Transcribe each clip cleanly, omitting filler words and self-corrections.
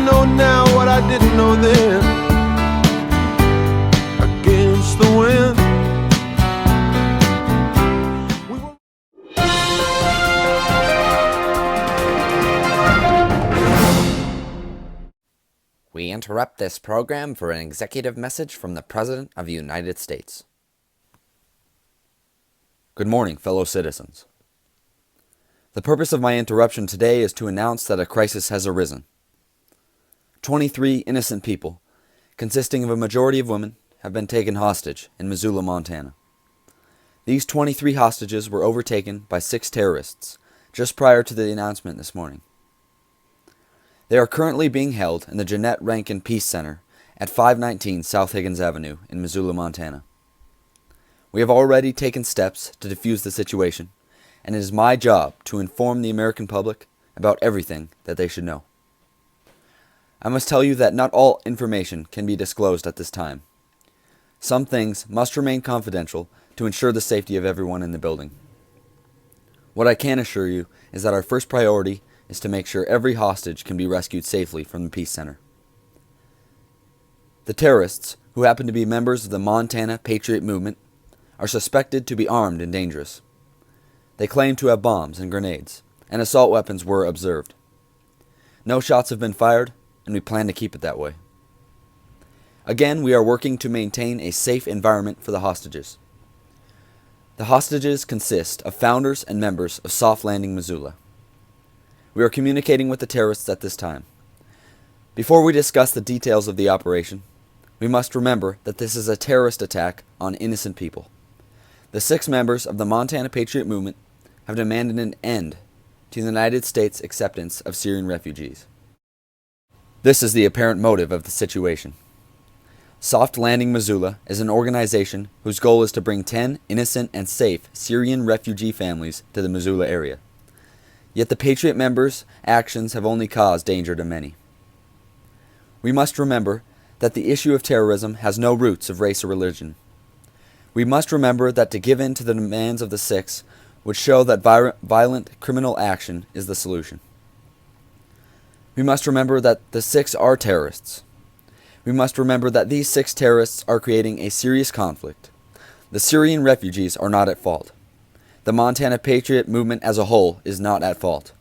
know now what I didn't know then. Against the wind. We interrupt this program for an executive message from the President of the United States. Good morning, fellow citizens. The purpose of my interruption today is to announce that a crisis has arisen. 23 innocent people, consisting of a majority of women, have been taken hostage in Missoula, Montana. These 23 hostages were overtaken by 6 terrorists just prior to the announcement this morning. They are currently being held in the Jeannette Rankin Peace Center at 519 South Higgins Avenue in Missoula, Montana. We have already taken steps to defuse the situation, and it is my job to inform the American public about everything that they should know. I must tell you that not all information can be disclosed at this time. Some things must remain confidential to ensure the safety of everyone in the building. What I can assure you is that our first priority is to make sure every hostage can be rescued safely from the Peace Center. The terrorists, who happen to be members of the Montana Patriot Movement, are suspected to be armed and dangerous. They claim to have bombs and grenades, and assault weapons were observed. No shots have been fired, and we plan to keep it that way. Again, we are working to maintain a safe environment for the hostages. The hostages consist of founders and members of Soft Landing, Missoula. We are communicating with the terrorists at this time. Before we discuss the details of the operation, we must remember that this is a terrorist attack on innocent people. The 6 members of the Montana Patriot Movement have demanded an end to the United States' acceptance of Syrian refugees. This is the apparent motive of the situation. Soft Landing, Missoula is an organization whose goal is to bring 10 innocent and safe Syrian refugee families to the Missoula area. Yet the Patriot members' actions have only caused danger to many. We must remember that the issue of terrorism has no roots of race or religion. We must remember that to give in to the demands of the 6 would show that violent criminal action is the solution. We must remember that the 6 are terrorists. We must remember that these 6 terrorists are creating a serious conflict. The Syrian refugees are not at fault. The Montana Patriot Movement as a whole is not at fault.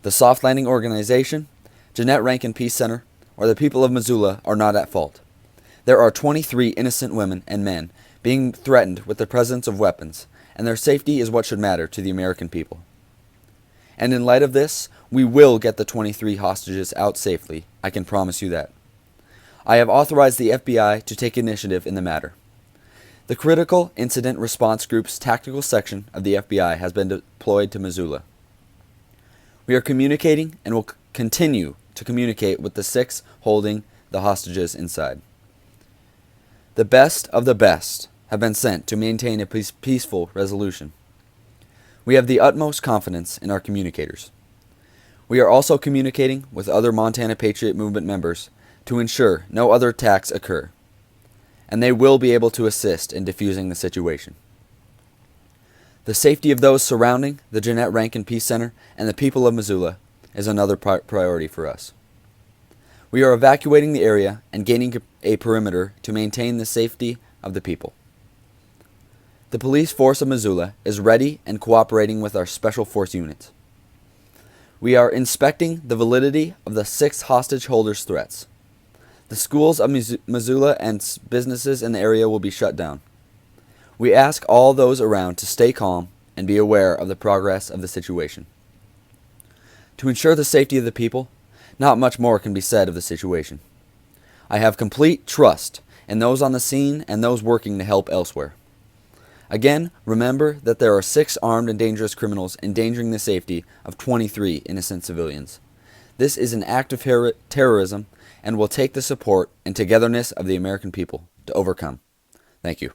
The Soft Landing Organization, Jeannette Rankin Peace Center, or the people of Missoula are not at fault. There are 23 innocent women and men being threatened with the presence of weapons, and their safety is what should matter to the American people. And in light of this, we will get the 23 hostages out safely, I can promise you that. I have authorized the FBI to take initiative in the matter. The Critical Incident Response Group's tactical section of the FBI has been deployed to Missoula. We are communicating and will continue to communicate with the 6 holding the hostages inside. The best of the best have been sent to maintain a peaceful resolution. We have the utmost confidence in our communicators. We are also communicating with other Montana Patriot Movement members to ensure no other attacks occur, and they will be able to assist in defusing the situation. The safety of those surrounding the Jeannette Rankin Peace Center and the people of Missoula is another priority for us. We are evacuating the area and gaining a perimeter to maintain the safety of the people. The police force of Missoula is ready and cooperating with our special force units. We are inspecting the validity of the 6 hostage holders' threats. The schools of Missoula and businesses in the area will be shut down. We ask all those around to stay calm and be aware of the progress of the situation. To ensure the safety of the people, not much more can be said of the situation. I have complete trust in those on the scene and those working to help elsewhere. Again, remember that there are 6 armed and dangerous criminals endangering the safety of 23 innocent civilians. This is an act of terrorism and will take the support and togetherness of the American people to overcome. Thank you.